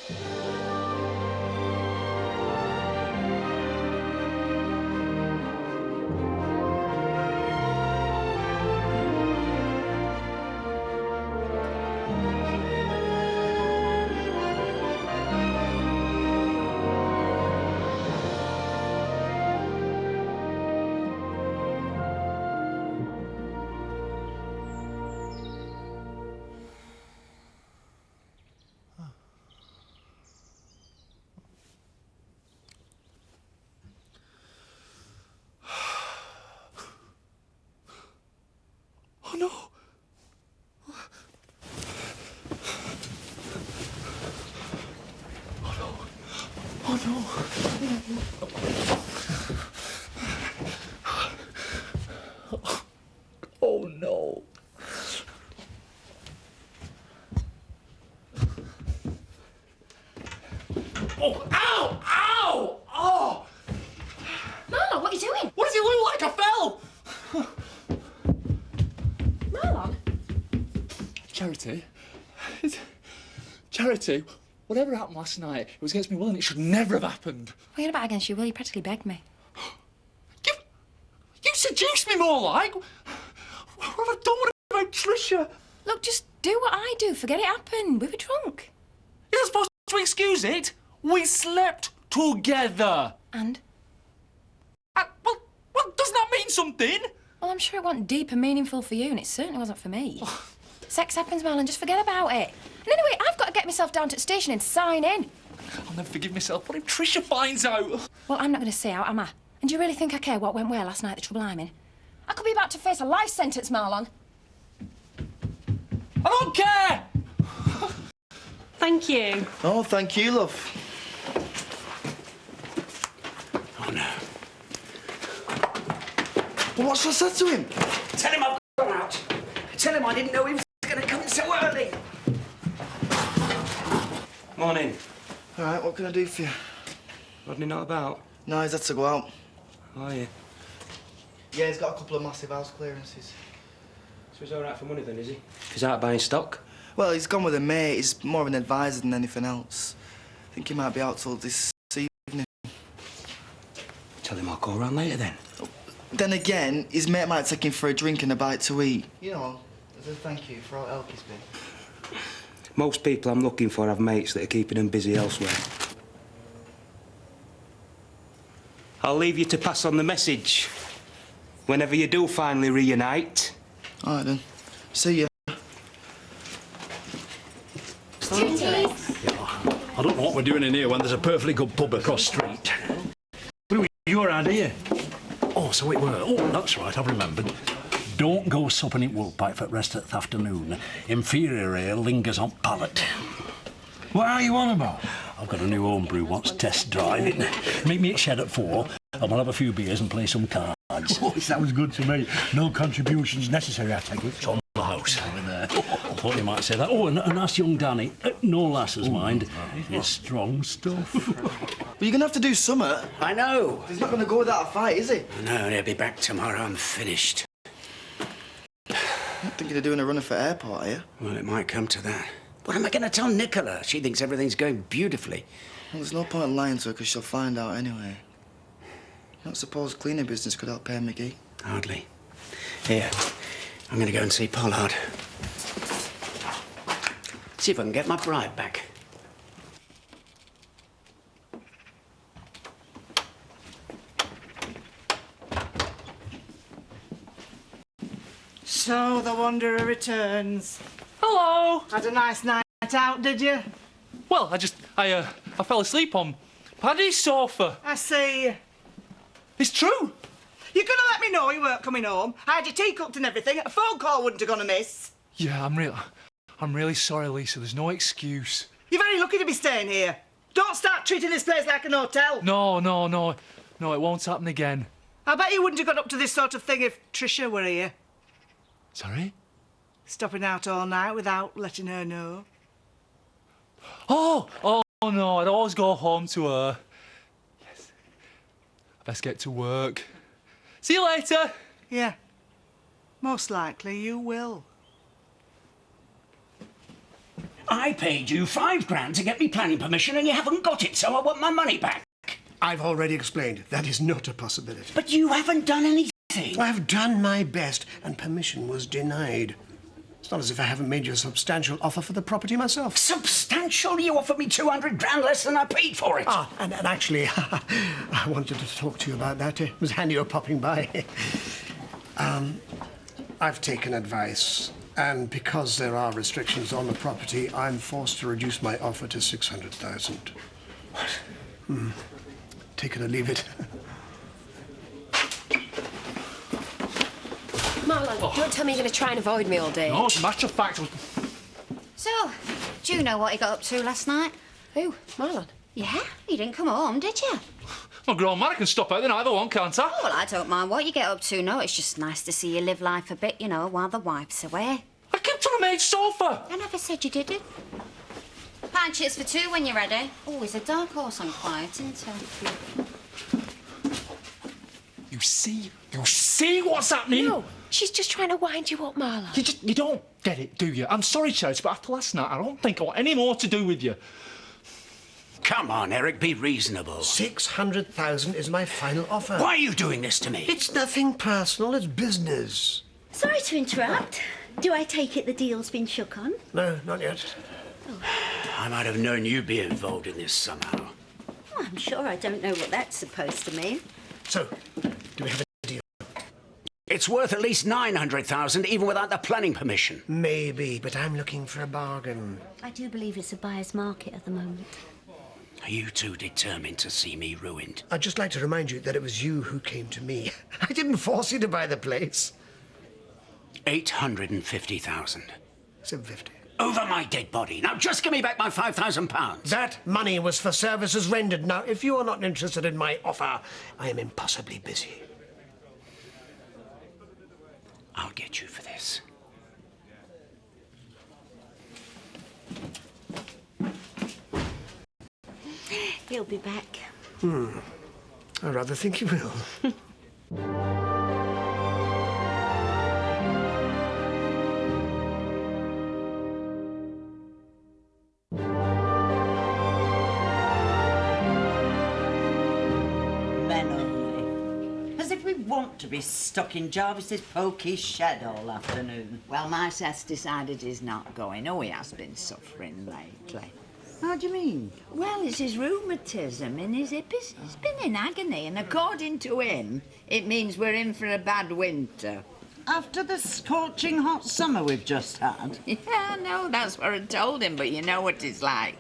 Oh no! Oh no! Oh no! Oh no! Oh! Ow! Ow! Oh! Marlon, what are you doing? What does it look like? I fell! Marlon? Charity? Charity? Whatever happened last night, it was against me will and it should never have happened. What are you about against you, Will? You practically begged me. You seduced me more like! What have I done about Tricia? Look, just do what I do. Forget it happened. We were drunk. You're not supposed to excuse it. We slept together. And? Well, doesn't that mean something? Well, I'm sure it wasn't deep and meaningful for you, and it certainly wasn't for me. Sex happens, Marlon. Just forget about it. And anyway, I've got to get myself down to the station and sign in. I'll never forgive myself. What if Tricia finds out? Well, I'm not going to say out, am I? And do you really think I care what went where last night, the trouble I'm in? I could be about to face a life sentence, Marlon. I don't care! Thank you. Oh, thank you, love. Oh, no. Well, what's I said to him? Tell him I've gone out. Tell him I didn't know he was going to come in so early. Morning. All right, what can I do for you? Rodney not about? No, he's had to go out. Are you? Yeah, he's got a couple of massive house clearances. So he's all right for money then, is he? He's out buying stock? Well, he's gone with a mate. He's more of an advisor than anything else. I think he might be out till this evening. Tell him I'll call round later then. Then again, his mate might take him for a drink and a bite to eat. You know, as a thank you for all the help he's been. Most people I'm looking for have mates that are keeping them busy elsewhere. I'll leave you to pass on the message whenever you do finally reunite. All right, then. See ya. I don't know what we're doing in here when there's a perfectly good pub across street. But it was your idea. Oh, so it were. Oh, that's right, I've remembered. Don't go supping in Woolpipe at rest at the afternoon. Inferior ale lingers on palate. What are you on about? I've got a new homebrew wants test driving. Meet me at shed at 4 and we'll have a few beers and play some cards. Oh, sounds good to me. No contributions necessary, I take it. It's on the house over there. I thought you might say that. Oh, and ask young Danny. No lasses, mind. It's strong stuff. But you're going to have to do something. I know. He's not going to go without a fight, is he? No, he'll be back tomorrow. I'm finished. You're not thinking of doing a run for airport, are you? Well, it might come to that. What am I going to tell Nicola? She thinks everything's going beautifully. Well, there's no point in lying to her because she'll find out anyway. You don't suppose cleaning business could help pay McGee? Hardly. Here, I'm going to go and see Pollard. See if I can get my bride back. So the Wanderer returns. Hello! Had a nice night out, did you? Well, I fell asleep on Paddy's sofa. I see. It's true! You could have let me know you weren't coming home. I had your tea cooked and everything. A phone call wouldn't have gone amiss. Yeah, I'm really sorry, Lisa. There's no excuse. You're very lucky to be staying here. Don't start treating this place like an hotel. No, it won't happen again. I bet you wouldn't have got up to this sort of thing if Tricia were here. Sorry? Stopping out all night without letting her know. Oh no, I'd always go home to her. Yes. I best get to work. See you later. Yeah. Most likely you will. I paid you £5 to get me planning permission and you haven't got it, so I want my money back. I've already explained. That is not a possibility. But you haven't done anything. I have done my best, and permission was denied. It's not as if I haven't made you a substantial offer for the property myself. Substantial? You offered me £200 less than I paid for it. Ah, and actually, I wanted to talk to you about that. It was handy you were popping by. I've taken advice, and because there are restrictions on the property, I'm forced to reduce my offer to 600,000. What? Take it or leave it. Marlon, don't tell me you're going to try and avoid me all day. No, as a matter of fact... So, do you know what he got up to last night? Who? Marlon? Yeah, he didn't come home, did you? I'm a grown man, I can stop out the night if I want, can't I? Oh, well, I don't mind what you get up to. No, it's just nice to see you live life a bit, you know, while the wife's away. I kept on a maid's sofa. I never said you didn't. Pint chips for two when you're ready. Oh, he's a dark horse on quiet, isn't he? You see what's happening? No, she's just trying to wind you up, Marlon. You don't get it, do you? I'm sorry, Charity, but after last night, I don't think I want any more to do with you. Come on, Eric, be reasonable. 600,000 is my final offer. Why are you doing this to me? It's nothing personal, it's business. Sorry to interrupt. Do I take it the deal's been shook on? No, not yet. I might have known you'd be involved in this somehow. Oh, I'm sure I don't know what that's supposed to mean. So, do we have a deal? It's worth at least 900,000, even without the planning permission. Maybe, but I'm looking for a bargain. I do believe it's a buyer's market at the moment. Are you too determined to see me ruined? I'd just like to remind you that it was you who came to me. I didn't force you to buy the place. 850,000. 750. Over my dead body. Now just give me back my £5,000. That money was for services rendered. Now, if you are not interested in my offer, I am impossibly busy. I'll get you for this. He'll be back. I rather think you will. Men only. As if we want to be stuck in Jarvis's pokey shed all afternoon. Well, my Seth's decided he's not going. Oh, he has been suffering lately. How do you mean? Well, it's his rheumatism in his hip. He's been in agony, and according to him, it means we're in for a bad winter. After the scorching hot summer we've just had? Yeah, no, that's what I told him, but you know what it's like.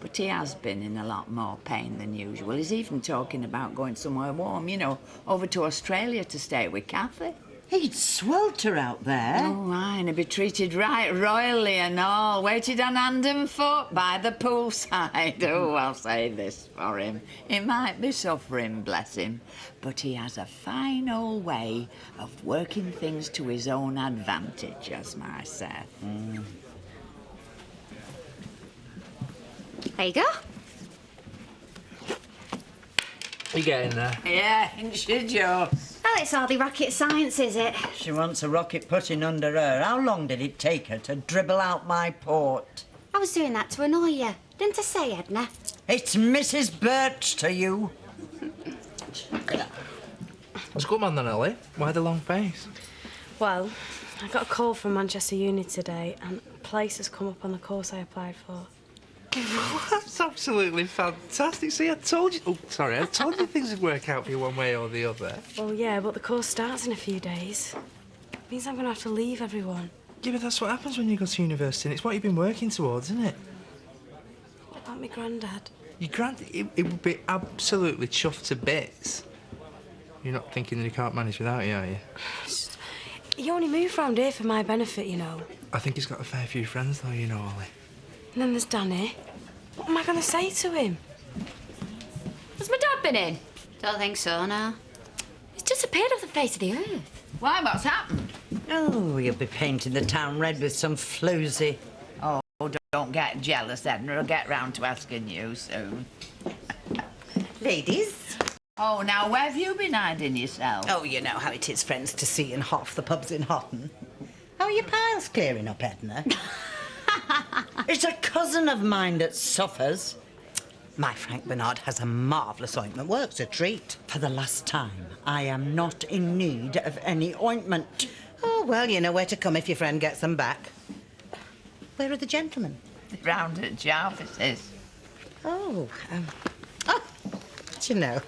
But he has been in a lot more pain than usual. He's even talking about going somewhere warm, you know, over to Australia to stay with Kathy. He'd swelter out there. Oh, aye, and he'd be treated right royally and all, waited on hand and foot by the poolside. Oh, I'll say this for him. He might be suffering, bless him, but he has a fine old way of working things to his own advantage, as my Seth. There you go. You getting there? Yeah, ain't she, Joe? Well, it's hardly rocket science, is it? She wants a rocket putting under her. How long did it take her to dribble out my port? I was doing that to annoy you. Didn't I say, Edna? It's Mrs. Birch to you. What's good, man, then, Ellie? Why the long face? Well, I got a call from Manchester Uni today and a place has come up on the course I applied for. That's absolutely fantastic. See, I told you... Oh, sorry, I told you things would work out for you one way or the other. Well, yeah, but the course starts in a few days. It means I'm going to have to leave everyone. Yeah, but that's what happens when you go to university, and it's what you've been working towards, isn't it? What about my granddad? Your it would be absolutely chuffed to bits. You're not thinking that he can't manage without you, are you? He only moved round here for my benefit, you know. I think he's got a fair few friends, though, you know, Ollie. And then there's Danny. What am I going to say to him? Has my dad been in? Don't think so, no. He's disappeared off the face of the earth. Why, what's happened? Oh, you'll be painting the town red with some floozy. Oh, don't get jealous, Edna. I'll get round to asking you soon. Ladies? Oh, now, where have you been hiding yourself? Oh, you know how it is, friends to see in half the pubs in Houghton. How are your piles clearing up, Edna? It's a cousin of mine that suffers. My Frank Bernard has a marvellous ointment. Works a treat. For the last time, I am not in need of any ointment. Oh, well, you know where to come if your friend gets them back. Where are the gentlemen? Round at Jarvis's. Oh, do you know,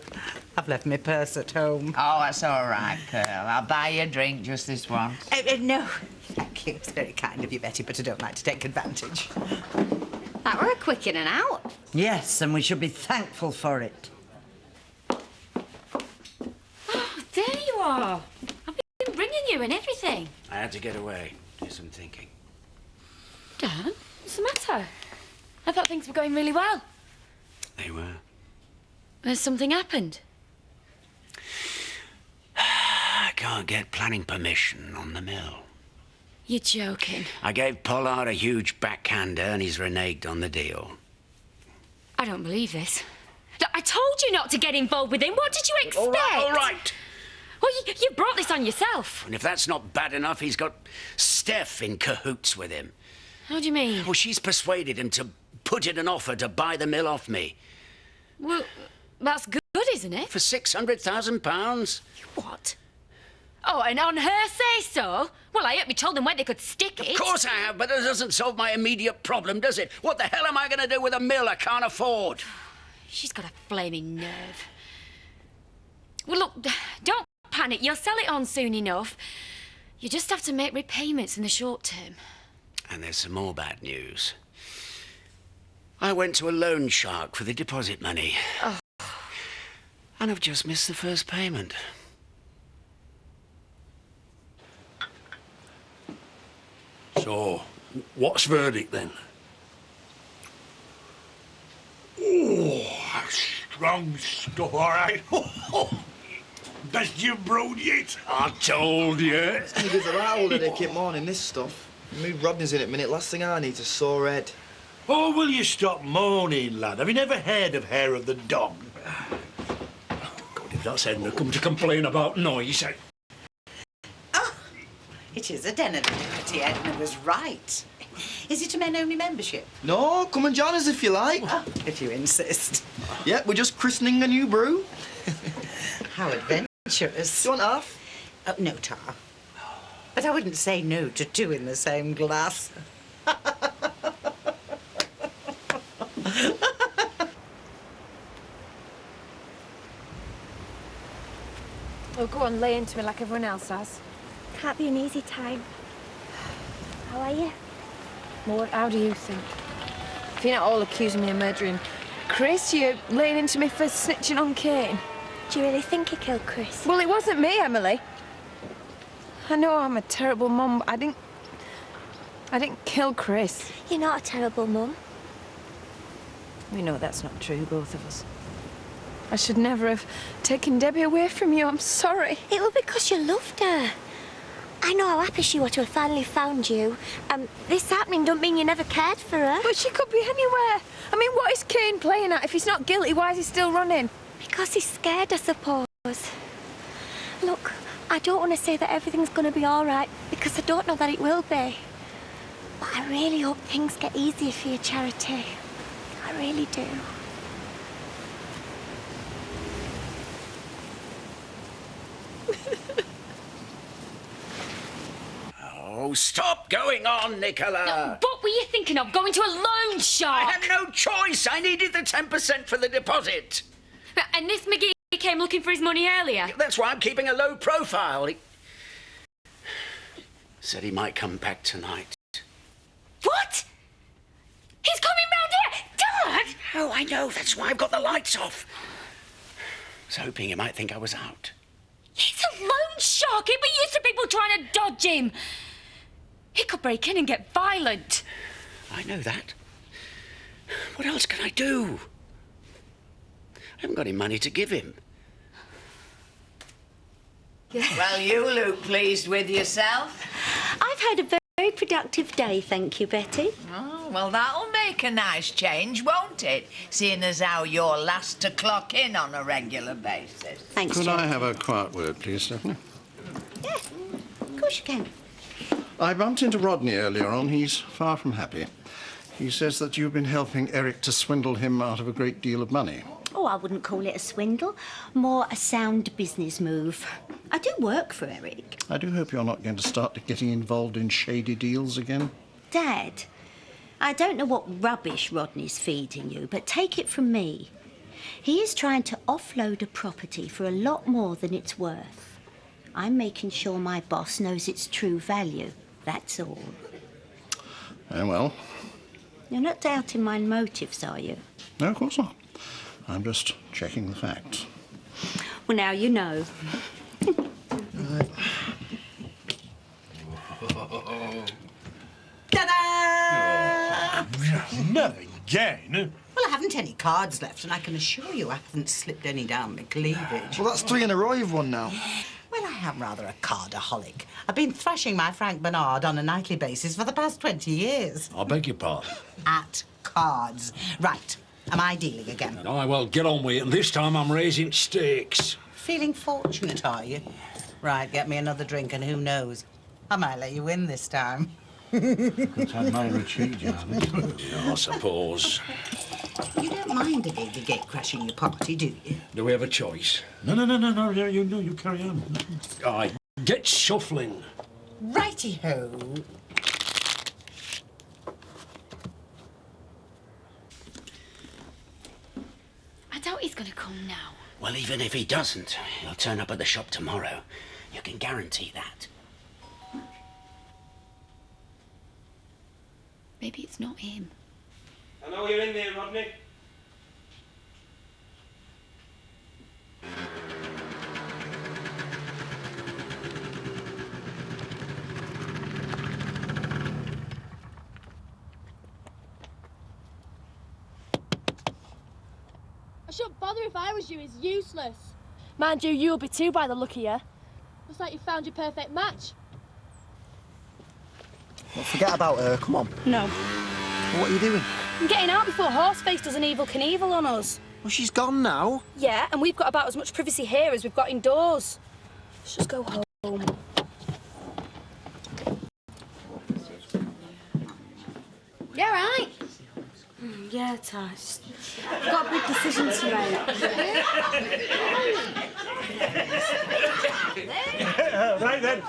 I've left my purse at home. Oh, that's all right, Pearl. I'll buy you a drink just this once. No, thank you. It's very kind of you, Betty, but I don't like to take advantage. That were a quick in and out. Yes, and we should be thankful for it. Oh, there you are. I've been ringing you and everything. I had to get away, do some thinking. Dan, what's the matter? I thought things were going really well. They were. Has something happened? I can't get planning permission on the mill. You're joking. I gave Pollard a huge backhander and he's reneged on the deal. I don't believe this. Look, I told you not to get involved with him. What did you expect? All right. Well, you brought this on yourself. And if that's not bad enough, he's got Steph in cahoots with him. How do you mean? Well, she's persuaded him to put in an offer to buy the mill off me. Well, that's good, isn't it? For £600,000. What? Oh, and on her say-so? Well, I hope you told them where they could stick it. Of course I have, but it doesn't solve my immediate problem, does it? What the hell am I going to do with a mill I can't afford? She's got a flaming nerve. Well, look, don't panic. You'll sell it on soon enough. You just have to make repayments in the short term. And there's some more bad news. I went to a loan shark for the deposit money. Oh. And I've just missed the first payment. So, what's verdict then? Oh, strong stuff, all right. Best you've brewed yet. I told you. It's going to give the right old headache in morning, this stuff. Move Rodney's in it a minute. Last thing I need is a sore head. Oh, will you stop moaning, lad? Have you never heard of hair of the dog? God, if that's Edna come to complain about noise. It is a den of liberty. Edna was right. Is it a men-only membership? No, come and join us if you like. Oh, if you insist. Yeah, we're just christening a new brew. How adventurous. Do you want half? No, Tar. But I wouldn't say no to two in the same glass. Oh, go on, lay into me like everyone else has. Can't be an easy time. How are you? Well, how do you think? If you're not all accusing me of murdering Chris, you're laying into me for snitching on Kane. Do you really think he killed Chris? Well, it wasn't me, Emily. I know I'm a terrible mum, but I didn't kill Chris. You're not a terrible mum. We know that's not true, both of us. I should never have taken Debbie away from you. I'm sorry. It was because you loved her. I know how happy she was to have finally found you. This happening don't mean you never cared for her. But she could be anywhere. I mean, what is Kane playing at? If he's not guilty, why is he still running? Because he's scared, I suppose. Look, I don't want to say that everything's going to be all right, because I don't know that it will be. But I really hope things get easier for you, Charity. I really do. Oh, stop going on, Nicola. No, what were you thinking of? Going to a loan shark? I had no choice. I needed the 10% for the deposit. And this McGee came looking for his money earlier? That's why I'm keeping a low profile. He said he might come back tonight. What? He's coming round here? Dad! Oh, I know. That's why I've got the lights off. I was hoping he might think I was out. He's a loan shark. He'll be used to people trying to dodge him. He could break in and get violent. I know that. What else can I do? I haven't got any money to give him. Well, you look pleased with yourself. I've had a very productive day, thank you, Betty. Oh, well, that'll make a nice change, won't it? Seeing as how you're last to clock in on a regular basis. Thanks, Could Charity. I have a quiet word, please, Stephanie? Yeah, of course you can. I bumped into Rodney earlier on. He's far from happy. He says that you've been helping Eric to swindle him out of a great deal of money. Oh, I wouldn't call it a swindle. More a sound business move. I do work for Eric. I do hope you're not going to start getting involved in shady deals again. Dad, I don't know what rubbish Rodney's feeding you, but take it from me. He is trying to offload a property for a lot more than it's worth. I'm making sure my boss knows its true value. That's all. Well. You're not doubting my motives, are you? No, of course not. I'm just checking the facts. Well, now you know. Ta-da! Never again. Well, I haven't any cards left, and I can assure you I haven't slipped any down my cleavage. Well, that's 3 in a row you've won now. Well, I am rather a cardaholic. I've been thrashing my Frank Bernard on a nightly basis for the past 20 years. I beg your pardon. At cards. Right. Am I dealing again? Aye, well, get on with it, and this time I'm raising stakes. Feeling fortunate, are you? Right, get me another drink, and who knows? I might let you win this time. Could have my retreat, Jarvis. I suppose. You don't mind a baby gate crashing your party, do you? Do we have a choice? No, you carry on. Aye, get shuffling. Righty-ho. I doubt he's going to come now. Well, even if he doesn't, he'll turn up at the shop tomorrow. You can guarantee that. Maybe it's not him. I know you're in there, Rodney. I shouldn't bother if I was you, it's useless. Mind you, you'll be too by the look of you. Looks like you found your perfect match. Well, forget about her, come on. No. Well, what are you doing? I'm getting out before Horseface does an evil Knievel on us. Well, she's gone now. Yeah, and we've got about as much privacy here as we've got indoors. Let's just go home. You all right? Yeah, Tash. I've got a big decision to make. Right then,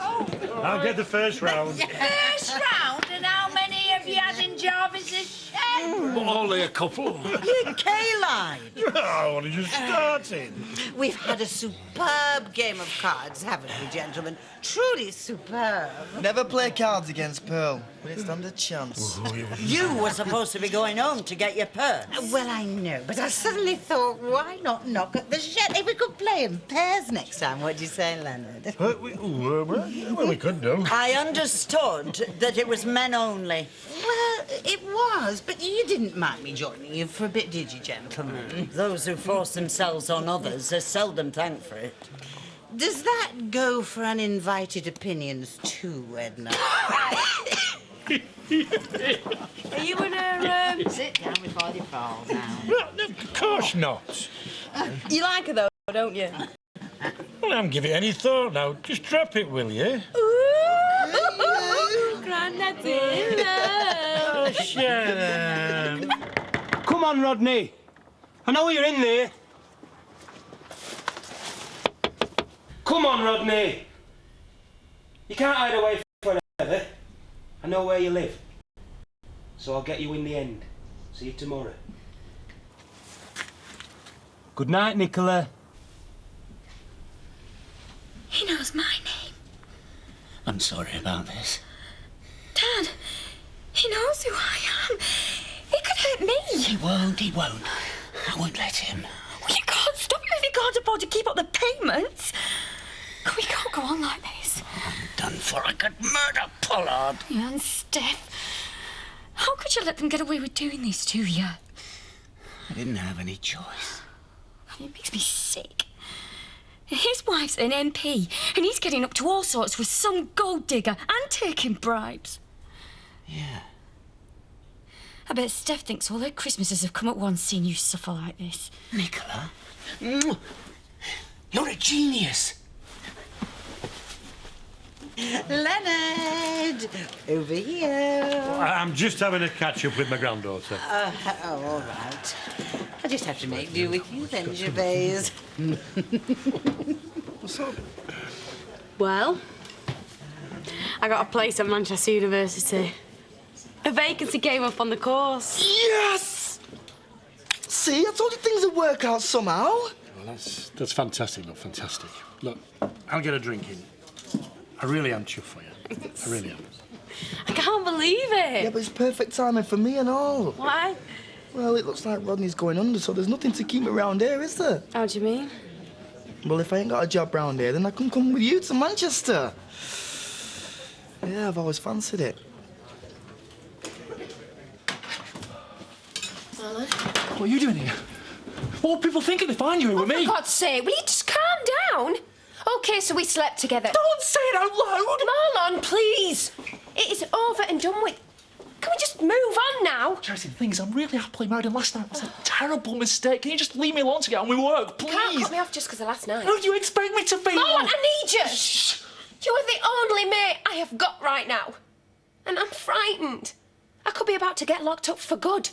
I'll get the first round. First round, and how many have you had in Jarvis's shed? Only a couple. You K-line. I only just started. We've had a superb game of cards, haven't we, gentlemen? Truly superb. Never play cards against Pearl. We didn't stand a chance. You were supposed to be going home to get your purse. Well, I know, but I suddenly thought, why not knock at the shed? If we could play in pairs next time, what'd you say, Leonard? Well, we could do. I understood that it was men only. Well, it was, but you didn't mind me joining you for a bit, did you, gentlemen? Those who force themselves on others are seldom thanked for it. Does that go for uninvited opinions too, Edna? Are you in her, Sit down before you fall down. No, of course not. You like her, though, don't you? Well, I haven't given it any thought now. Just drop it, will you? Ooh, Grandad's in love. Oh, shut up. Come on, Rodney. I know you're in there. Come on, Rodney. You can't hide away forever. I know where you live. So I'll get you in the end. See you tomorrow. Good night, Nicola. He knows my name. I'm sorry about this. Dad, he knows who I am. He could hurt me. He won't. I won't let him. Well, you can't stop him if he can't afford to keep up the payments. We can't go on like this. I'm done for. I could murder Pollard. You and Steph. How could you let them get away with doing this to you? I didn't have any choice. It makes me sick. His wife's an MP, and he's getting up to all sorts with some gold digger and taking bribes. Yeah. I bet Steph thinks all their Christmases have come at once seeing you suffer like this. Nicola, you're a genius. Leonard! Over here. I'm just having a catch-up with my granddaughter. Oh, all right. I just have to make do with you then, Gervase. What's up? Well, I got a place at Manchester University. A vacancy came up on the course. Yes! See, I told you things would work out somehow. Well, that's fantastic, look, fantastic. Look, I'll get a drink in. I really am chuffed for you. I really am. I can't believe it. Yeah, but it's perfect timing for me and all. Why? Well, it looks like Rodney's going under, so there's nothing to keep me around here, is there? How do you mean? Well, if I ain't got a job round here, then I can come with you to Manchester. Yeah, I've always fancied it. What are you doing here? What will people think if they find you here with me? For God's sake, will you just calm down? OK, so we slept together. Don't say it out loud! Marlon, please! It is over and done with. Can we just move on now? Charity, the thing is, I'm really happily married, and last night was a terrible mistake. Can you just leave me alone to get on with work, please? Can't cut me off just because of last night. How do you expect me to feel? Marlon, I need you! Shh! You are the only mate I have got right now. And I'm frightened. I could be about to get locked up for good.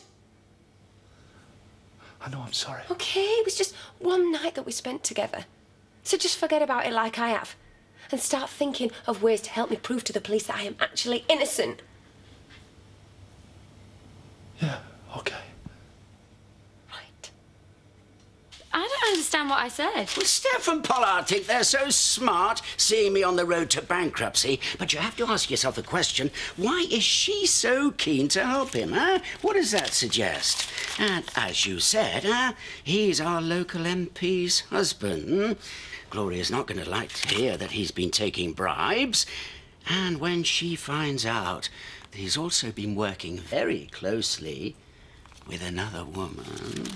I know, I'm sorry. OK, it was just one night that we spent together. So just forget about it like I have. And start thinking of ways to help me prove to the police that I am actually innocent. Yeah, OK. I don't understand what I said. Well, Steph and Pollard think they're so smart seeing me on the road to bankruptcy, but you have to ask yourself the question, why is she so keen to help him, huh? What does that suggest? And as you said, he's our local MP's husband. Gloria's not going to like to hear that he's been taking bribes. And when she finds out that he's also been working very closely with another woman...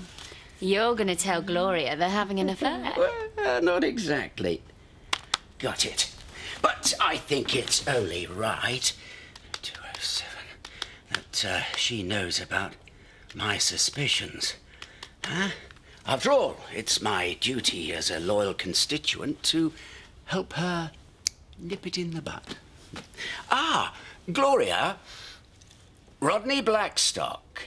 You're going to tell Gloria they're having an affair. Well, not exactly. Got it. But I think it's only right, 207, that she knows about my suspicions. Huh? After all, it's my duty as a loyal constituent to help her nip it in the bud. Ah, Gloria, Rodney Blackstock